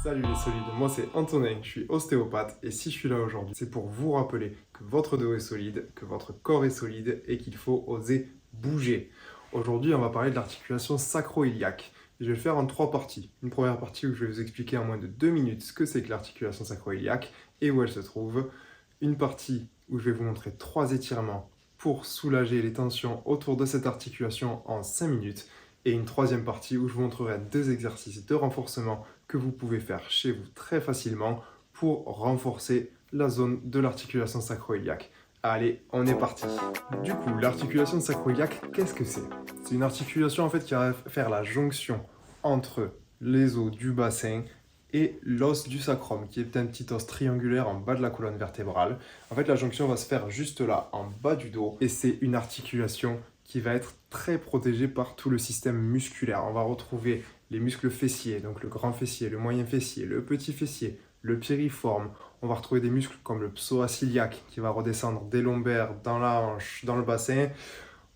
Salut les solides, moi c'est Antonin, je suis ostéopathe et si je suis là aujourd'hui, c'est pour vous rappeler que votre dos est solide, que votre corps est solide et qu'il faut oser bouger. Aujourd'hui, on va parler de l'articulation sacro-iliaque. Je vais le faire en 3 parties. Une première partie où je vais vous expliquer en moins de 2 minutes ce que c'est que l'articulation sacro-iliaque et où elle se trouve. Une partie où je vais vous montrer 3 étirements pour soulager les tensions autour de cette articulation en 5 minutes. Et une troisième partie où je vous montrerai 2 exercices de renforcement que vous pouvez faire chez vous très facilement pour renforcer la zone de l'articulation sacro-iliaque. Allez, on est parti. Du coup, l'articulation sacro-iliaque, qu'est-ce que c'est? C'est une articulation en fait qui va faire la jonction entre les os du bassin et l'os du sacrum, qui est un petit os triangulaire en bas de la colonne vertébrale. En fait, la jonction va se faire juste là, en bas du dos, et c'est une articulation qui va être très protégée par tout le système musculaire. On va retrouver les muscles fessiers, donc le grand fessier, le moyen fessier, le petit fessier, le piriforme. On va retrouver des muscles comme le psoas iliaque qui va redescendre des lombaires, dans la hanche, dans le bassin.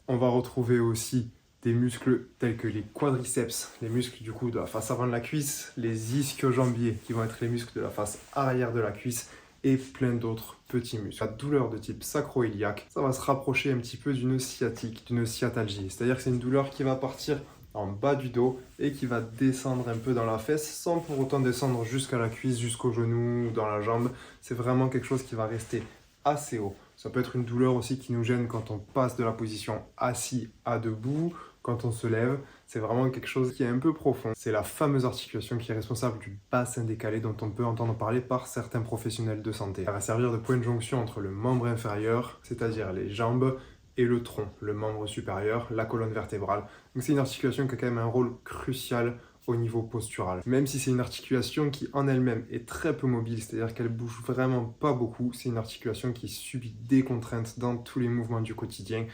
On va retrouver aussi des muscles tels que les quadriceps, les muscles du coup de la face avant de la cuisse, les ischio-jambiers qui vont être les muscles de la face arrière de la cuisse et plein d'autres petits muscles. La douleur de type sacro-iliaque, ça va se rapprocher un petit peu d'une sciatique, d'une sciatalgie. C'est-à-dire que c'est une douleur qui va partir en bas du dos et qui va descendre un peu dans la fesse sans pour autant descendre jusqu'à la cuisse, jusqu'au genou ou dans la jambe. C'est vraiment quelque chose qui va rester assez haut. Ça peut être une douleur aussi qui nous gêne quand on passe de la position assis à debout, quand on se lève. C'est vraiment quelque chose qui est un peu profond. C'est la fameuse articulation qui est responsable du bassin décalé dont on peut entendre parler par certains professionnels de santé. Elle va servir de point de jonction entre le membre inférieur, c'est-à-dire les jambes, et le tronc, le membre supérieur, la colonne vertébrale. Donc c'est une articulation qui a quand même un rôle crucial au niveau postural. Même si c'est une articulation qui en elle-même est très peu mobile, c'est-à-dire qu'elle bouge vraiment pas beaucoup, c'est une articulation qui subit des contraintes dans tous les mouvements du quotidien.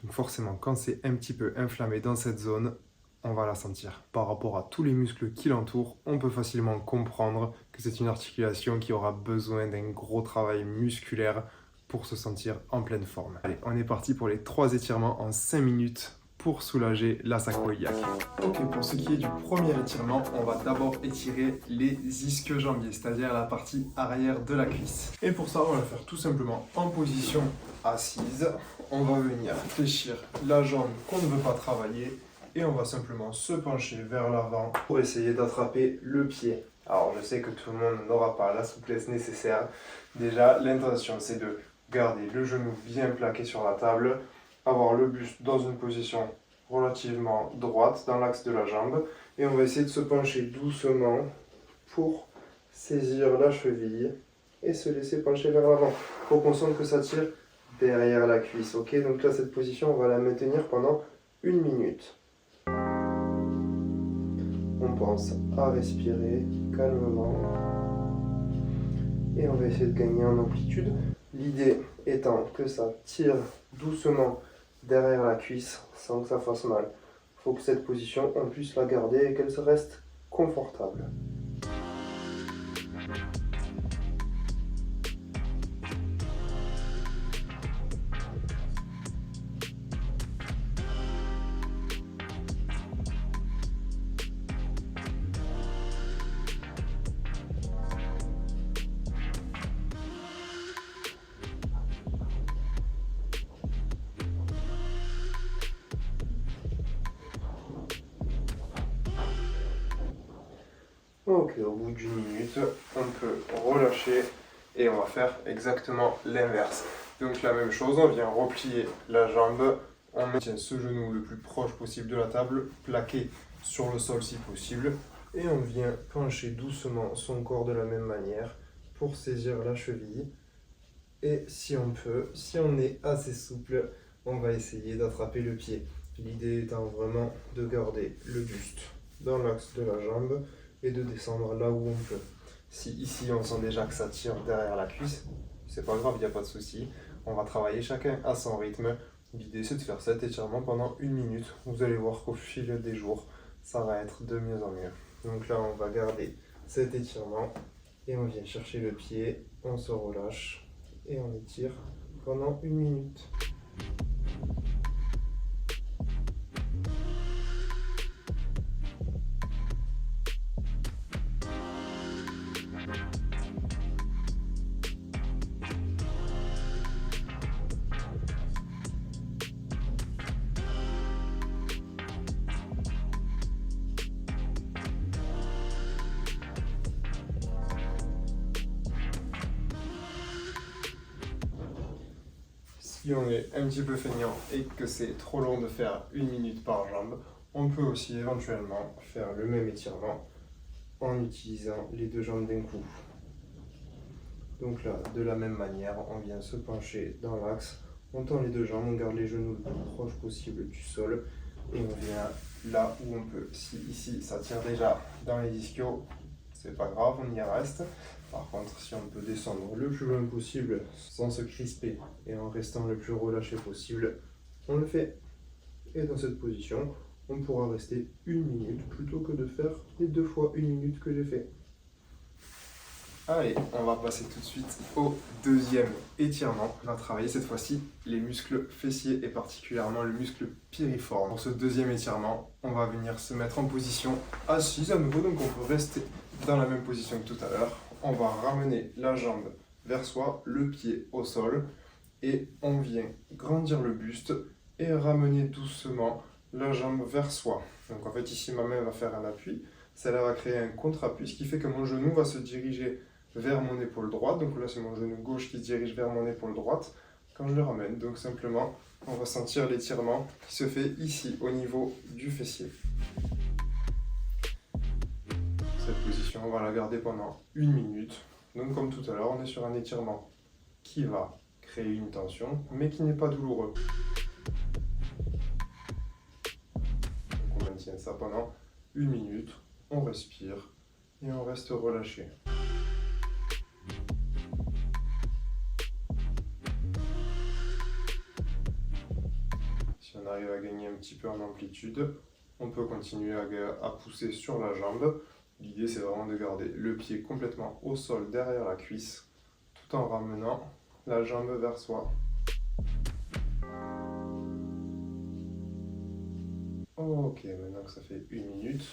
Donc forcément, quand c'est un petit peu inflammé dans cette zone, on va la sentir. Par rapport à tous les muscles qui l'entourent, on peut facilement comprendre que c'est une articulation qui aura besoin d'un gros travail musculaire pour se sentir en pleine forme. Allez, on est parti pour les 3 étirements en 5 minutes pour soulager la sacro-iliaque. Ok, pour ce qui est du premier étirement, on va d'abord étirer les ischio-jambiers, c'est-à-dire la partie arrière de la cuisse. Et pour ça, on va le faire tout simplement en position assise. On va venir fléchir la jambe qu'on ne veut pas travailler et on va simplement se pencher vers l'avant pour essayer d'attraper le pied. Alors, je sais que tout le monde n'aura pas la souplesse nécessaire. Déjà, l'intention, c'est de garder le genou bien plaqué sur la table, avoir le buste dans une position relativement droite dans l'axe de la jambe et on va essayer de se pencher doucement pour saisir la cheville et se laisser pencher vers l'avant. Il faut qu'on sente que ça tire derrière la cuisse. Ok, donc là cette position on va la maintenir pendant 1 minute. On pense à respirer calmement et on va essayer de gagner en amplitude. L'idée étant que ça tire doucement derrière la cuisse sans que ça fasse mal. Il faut que cette position, on puisse la garder et qu'elle se reste confortable. Ok, au bout d'1 minute, on peut relâcher et on va faire exactement l'inverse. Donc la même chose, on vient replier la jambe, on maintient ce genou le plus proche possible de la table, plaqué sur le sol si possible, et on vient pencher doucement son corps de la même manière pour saisir la cheville. Et si on peut, si on est assez souple, on va essayer d'attraper le pied. L'idée étant vraiment de garder le buste dans l'axe de la jambe et de descendre là où on peut. Si ici on sent déjà que ça tire derrière la cuisse, c'est pas grave, il n'y a pas de souci. On va travailler chacun à son rythme. L'idée c'est de faire cet étirement pendant 1 minute. Vous allez voir qu'au fil des jours, ça va être de mieux en mieux. Donc là on va garder cet étirement et on vient chercher le pied, on se relâche et on étire pendant 1 minute. Si on est un petit peu feignant et que c'est trop long de faire 1 minute par jambe, on peut aussi éventuellement faire le même étirement en utilisant les deux jambes d'un coup. Donc là, de la même manière, on vient se pencher dans l'axe, on tend les deux jambes, on garde les genoux le plus proche possible du sol et on vient là où on peut. Si ici ça tient déjà dans les ischios, c'est pas grave, on y reste. Par contre, si on peut descendre le plus loin possible sans se crisper et en restant le plus relâché possible, on le fait. Et dans cette position, on pourra rester 1 minute plutôt que de faire les 2 fois 1 minute que j'ai fait. Allez, on va passer tout de suite au deuxième étirement. On va travailler cette fois-ci les muscles fessiers et particulièrement le muscle piriforme. Pour ce deuxième étirement, on va venir se mettre en position assise à nouveau, donc on peut rester dans la même position que tout à l'heure. On va ramener la jambe vers soi, le pied au sol et on vient grandir le buste et ramener doucement la jambe vers soi. Donc en fait ici ma main va faire un appui, celle-là va créer un contre-appui, ce qui fait que mon genou va se diriger vers mon épaule droite. Donc là c'est mon genou gauche qui se dirige vers mon épaule droite quand je le ramène. Donc simplement on va sentir l'étirement qui se fait ici au niveau du fessier. Cette position on va la garder pendant 1 minute. Donc comme tout à l'heure on est sur un étirement qui va créer une tension mais qui n'est pas douloureux. Donc on maintient ça pendant 1 minute, on respire et on reste relâché. Si on arrive à gagner un petit peu en amplitude, on peut continuer à pousser sur la jambe. L'idée c'est vraiment de garder le pied complètement au sol derrière la cuisse tout en ramenant la jambe vers soi. Ok, maintenant que ça fait 1 minute,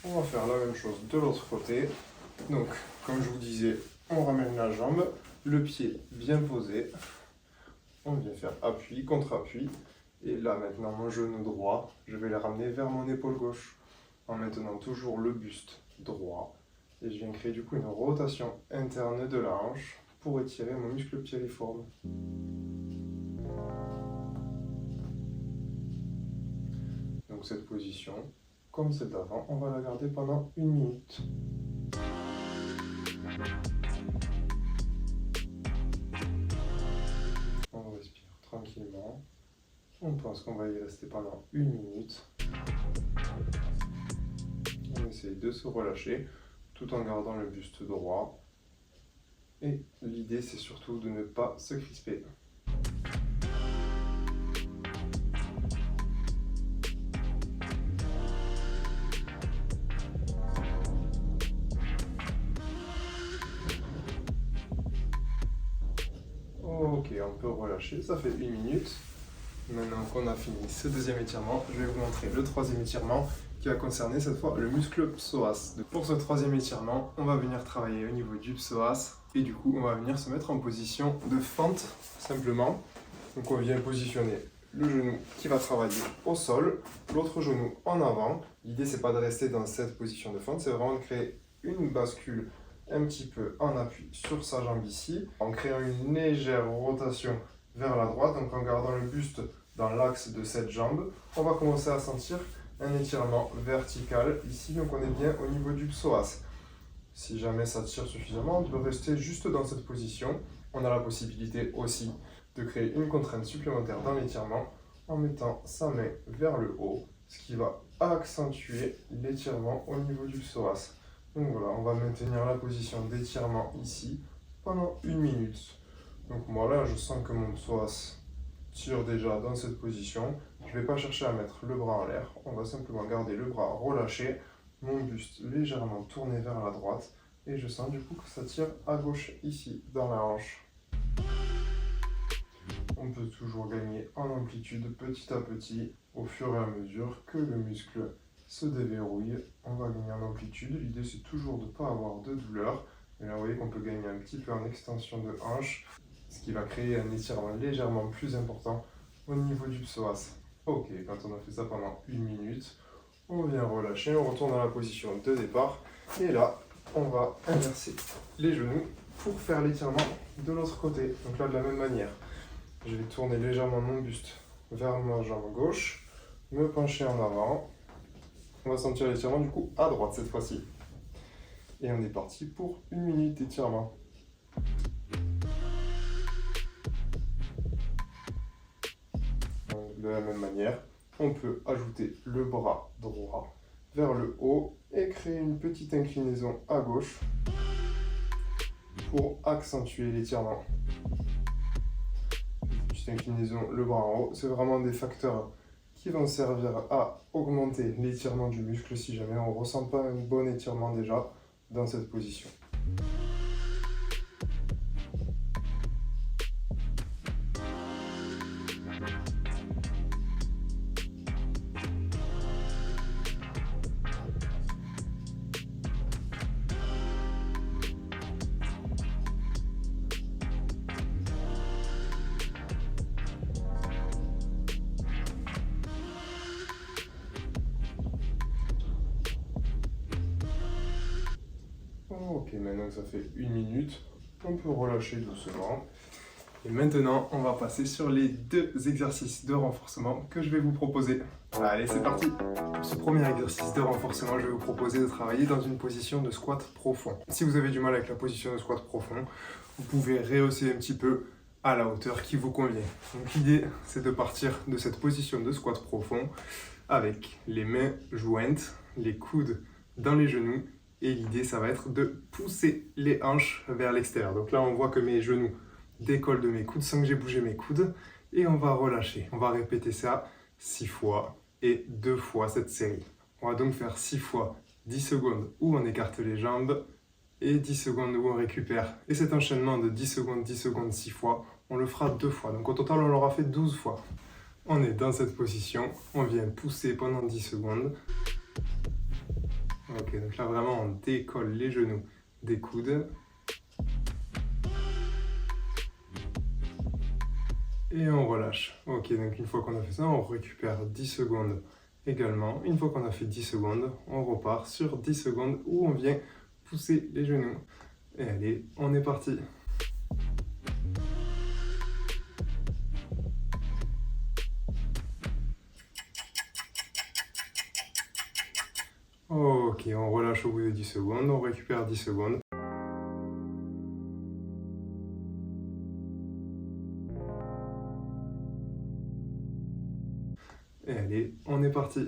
on va faire la même chose de l'autre côté. Donc, comme je vous disais, on ramène la jambe, le pied bien posé. On vient faire appui, contre-appui. Et là, maintenant, mon genou droit, je vais le ramener vers mon épaule gauche en maintenant toujours le buste droit. Et je viens créer du coup une rotation interne de la hanche pour étirer mon muscle piriforme. Donc cette position, comme celle d'avant, on va la garder pendant 1 minute. On respire tranquillement. On pense qu'on va y rester pendant 1 minute. On essaye de se relâcher tout en gardant le buste droit. Et l'idée c'est surtout de ne pas se crisper. Ok, on peut relâcher, ça fait 1 minute. Maintenant qu'on a fini ce deuxième étirement, je vais vous montrer le troisième étirement qui va concerner cette fois le muscle psoas. Pour ce troisième étirement, on va venir travailler au niveau du psoas et du coup on va venir se mettre en position de fente simplement. Donc on vient positionner le genou qui va travailler au sol, l'autre genou en avant. L'idée c'est pas de rester dans cette position de fente, c'est vraiment de créer une bascule un petit peu en appui sur sa jambe ici, en créant une légère rotation vers la droite, donc en gardant le buste dans l'axe de cette jambe. On va commencer à sentir un étirement vertical ici, donc on est bien au niveau du psoas. Si jamais ça tire suffisamment, on peut rester juste dans cette position. On a la possibilité aussi de créer une contrainte supplémentaire dans l'étirement en mettant sa main vers le haut, ce qui va accentuer l'étirement au niveau du psoas. Donc voilà, on va maintenir la position d'étirement ici pendant 1 minute. Donc moi là, je sens que mon psoas tire déjà dans cette position. Je ne vais pas chercher à mettre le bras en l'air. On va simplement garder le bras relâché, mon buste légèrement tourné vers la droite. Et je sens du coup que ça tire à gauche ici, dans la hanche. On peut toujours gagner en amplitude petit à petit au fur et à mesure que le muscle se déverrouille. On va gagner en amplitude. L'idée c'est toujours de ne pas avoir de douleur. Et là vous voyez qu'on peut gagner un petit peu en extension de hanche, ce qui va créer un étirement légèrement plus important au niveau du psoas. Ok, quand on a fait ça pendant 1 minute, on vient relâcher, on retourne dans la position de départ. Et là, on va inverser les genoux pour faire l'étirement de l'autre côté. Donc là, de la même manière, Je vais tourner légèrement mon buste vers ma jambe gauche, me pencher en avant. On va sentir l'étirement du coup à droite cette fois-ci. Et on est parti pour 1 minute d'étirement. De la même manière, on peut ajouter le bras droit vers le haut et créer une petite inclinaison à gauche pour accentuer l'étirement. Petite inclinaison, le bras en haut, c'est vraiment des facteurs qui vont servir à augmenter l'étirement du muscle si jamais on ne ressent pas un bon étirement déjà dans cette position. Ok, maintenant que ça fait 1 minute, on peut relâcher doucement. Et maintenant, on va passer sur les 2 exercices de renforcement que je vais vous proposer. Allez, c'est parti! Pour ce premier exercice de renforcement, je vais vous proposer de travailler dans une position de squat profond. Si vous avez du mal avec la position de squat profond, vous pouvez rehausser un petit peu à la hauteur qui vous convient. Donc l'idée, c'est de partir de cette position de squat profond avec les mains jointes, les coudes dans les genoux. Et l'idée, ça va être de pousser les hanches vers l'extérieur. Donc là, on voit que mes genoux décollent de mes coudes sans que j'ai bougé mes coudes. Et on va relâcher. On va répéter ça 6 fois et 2 fois cette série. On va donc faire 6 fois 10 secondes où on écarte les jambes et 10 secondes où on récupère. Et cet enchaînement de 10 secondes, 6 fois, on le fera 2 fois. Donc au total, on l'aura fait 12 fois. On est dans cette position. On vient pousser pendant 10 secondes. Ok, donc là vraiment on décolle les genoux des coudes. Et on relâche. Ok, donc une fois qu'on a fait ça, on récupère 10 secondes également. Une fois qu'on a fait 10 secondes, on repart sur 10 secondes où on vient pousser les genoux. Et allez, on est parti. Ok, on relâche au bout de 10 secondes, on récupère 10 secondes. Et allez, on est parti.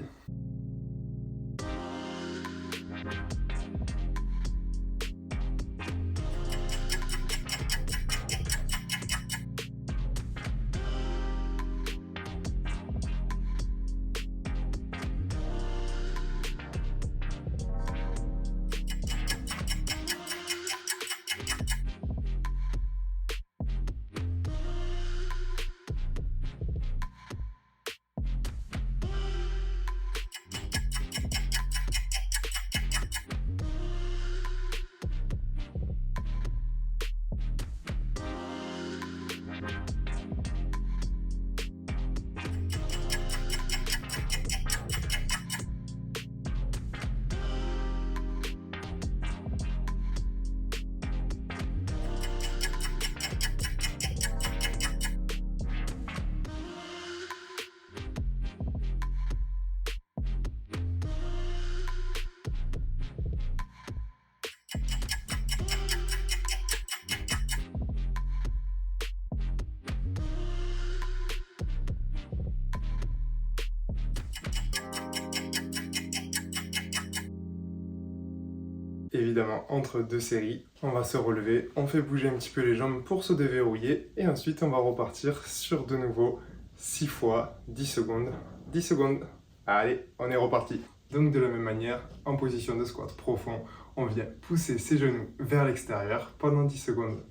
Évidemment, entre 2 séries, on va se relever, on fait bouger un petit peu les jambes pour se déverrouiller et ensuite on va repartir sur de nouveau 6 fois 10 secondes, 10 secondes. Allez, on est reparti. Donc de la même manière, en position de squat profond, on vient pousser ses genoux vers l'extérieur pendant 10 secondes.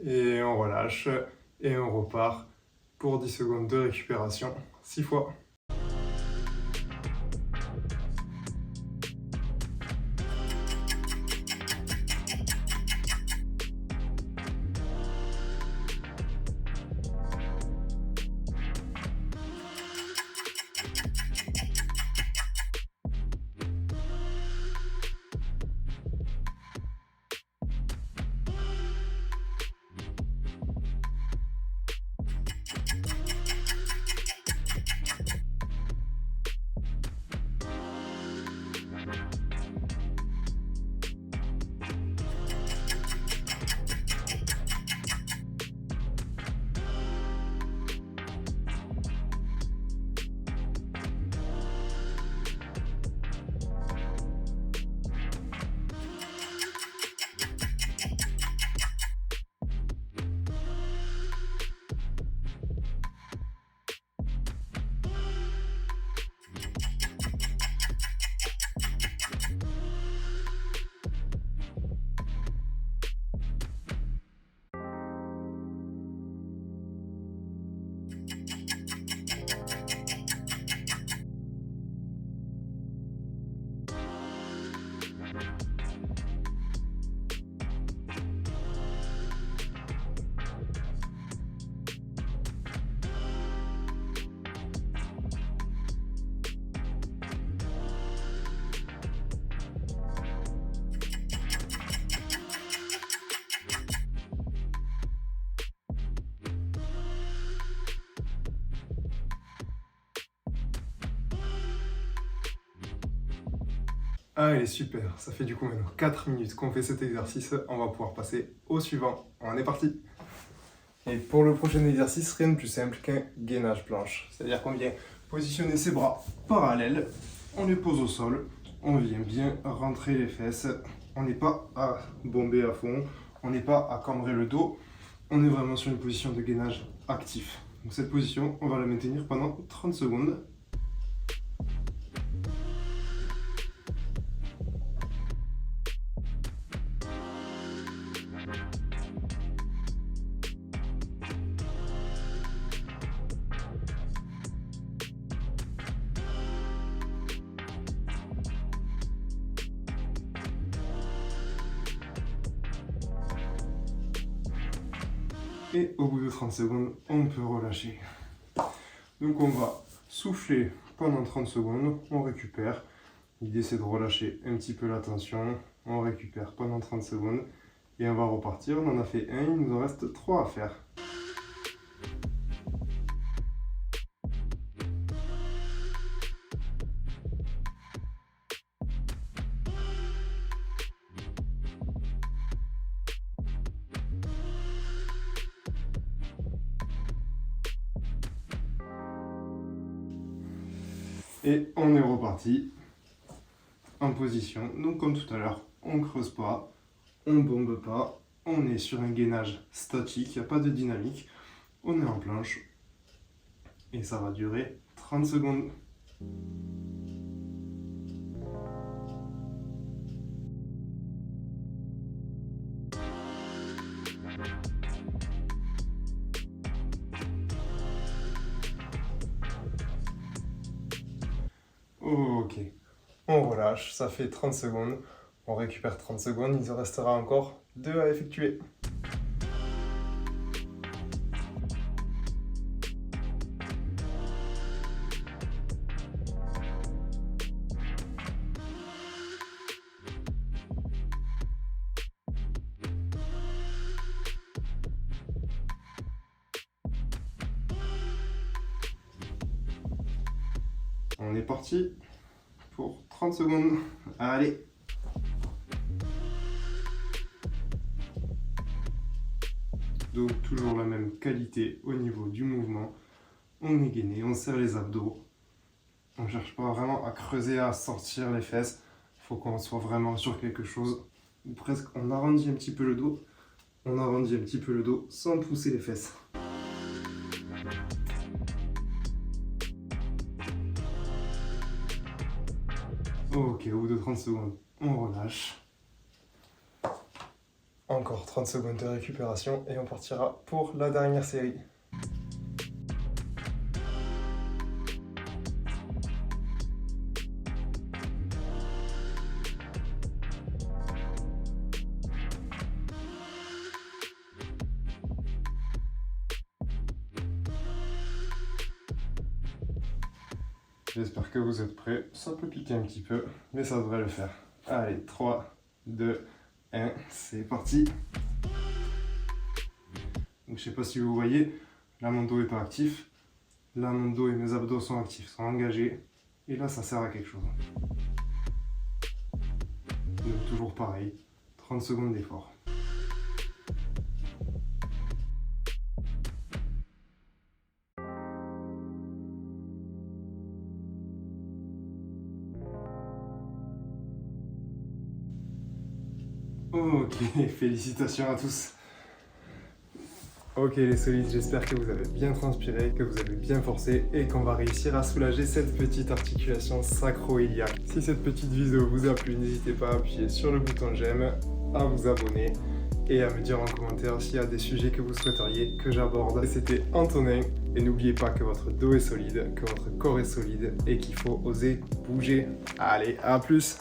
Et on relâche. Et on repart pour 10 secondes de récupération, 6 fois. Allez, super, ça fait du coup maintenant 4 minutes qu'on fait cet exercice, on va pouvoir passer au suivant. On est parti. Et pour le prochain exercice, rien de plus simple qu'un gainage planche. C'est-à-dire qu'on vient positionner ses bras parallèles, on les pose au sol, on vient bien rentrer les fesses, on n'est pas à bomber à fond, on n'est pas à cambrer le dos, on est vraiment sur une position de gainage actif. Donc cette position, on va la maintenir pendant 30 secondes. Et au bout de 30 secondes, on peut relâcher. Donc on va souffler pendant 30 secondes, on récupère. L'idée c'est de relâcher un petit peu la tension, on récupère pendant 30 secondes et on va repartir. On en a fait un, il nous en reste 3 à faire. Et on est reparti en position. Donc comme tout à l'heure, on ne creuse pas, on ne bombe pas, on est sur un gainage statique, il n'y a pas de dynamique. On est en planche et ça va durer 30 secondes. Ok, on relâche, ça fait 30 secondes, on récupère 30 secondes, il en restera encore 2 à effectuer. On est parti pour 30 secondes. Allez. Donc toujours la même qualité au niveau du mouvement. On est gainé, on serre les abdos. On ne cherche pas vraiment à creuser, à sortir les fesses. Il faut qu'on soit vraiment sur quelque chose. Ou presque on arrondit un petit peu le dos. On arrondit un petit peu le dos sans pousser les fesses. Ok, au bout de 30 secondes, on relâche. Encore 30 secondes de récupération et on partira pour la dernière série. J'espère que vous êtes prêts. Ça peut piquer un petit peu, mais ça devrait le faire. Allez, 3, 2, 1, c'est parti. Donc, je sais pas si vous voyez, là mon dos n'est pas actif. Là mon dos et mes abdos sont actifs, sont engagés. Et là ça sert à quelque chose. Donc toujours pareil, 30 secondes d'effort. Ok, félicitations à tous. Ok les solides, j'espère que vous avez bien transpiré, que vous avez bien forcé et qu'on va réussir à soulager cette petite articulation sacro-iliaque. Si cette petite vidéo vous a plu, n'hésitez pas à appuyer sur le bouton j'aime, à vous abonner et à me dire en commentaire s'il y a des sujets que vous souhaiteriez que j'aborde. C'était Antonin et n'oubliez pas que votre dos est solide, que votre corps est solide et qu'il faut oser bouger. Allez, à plus!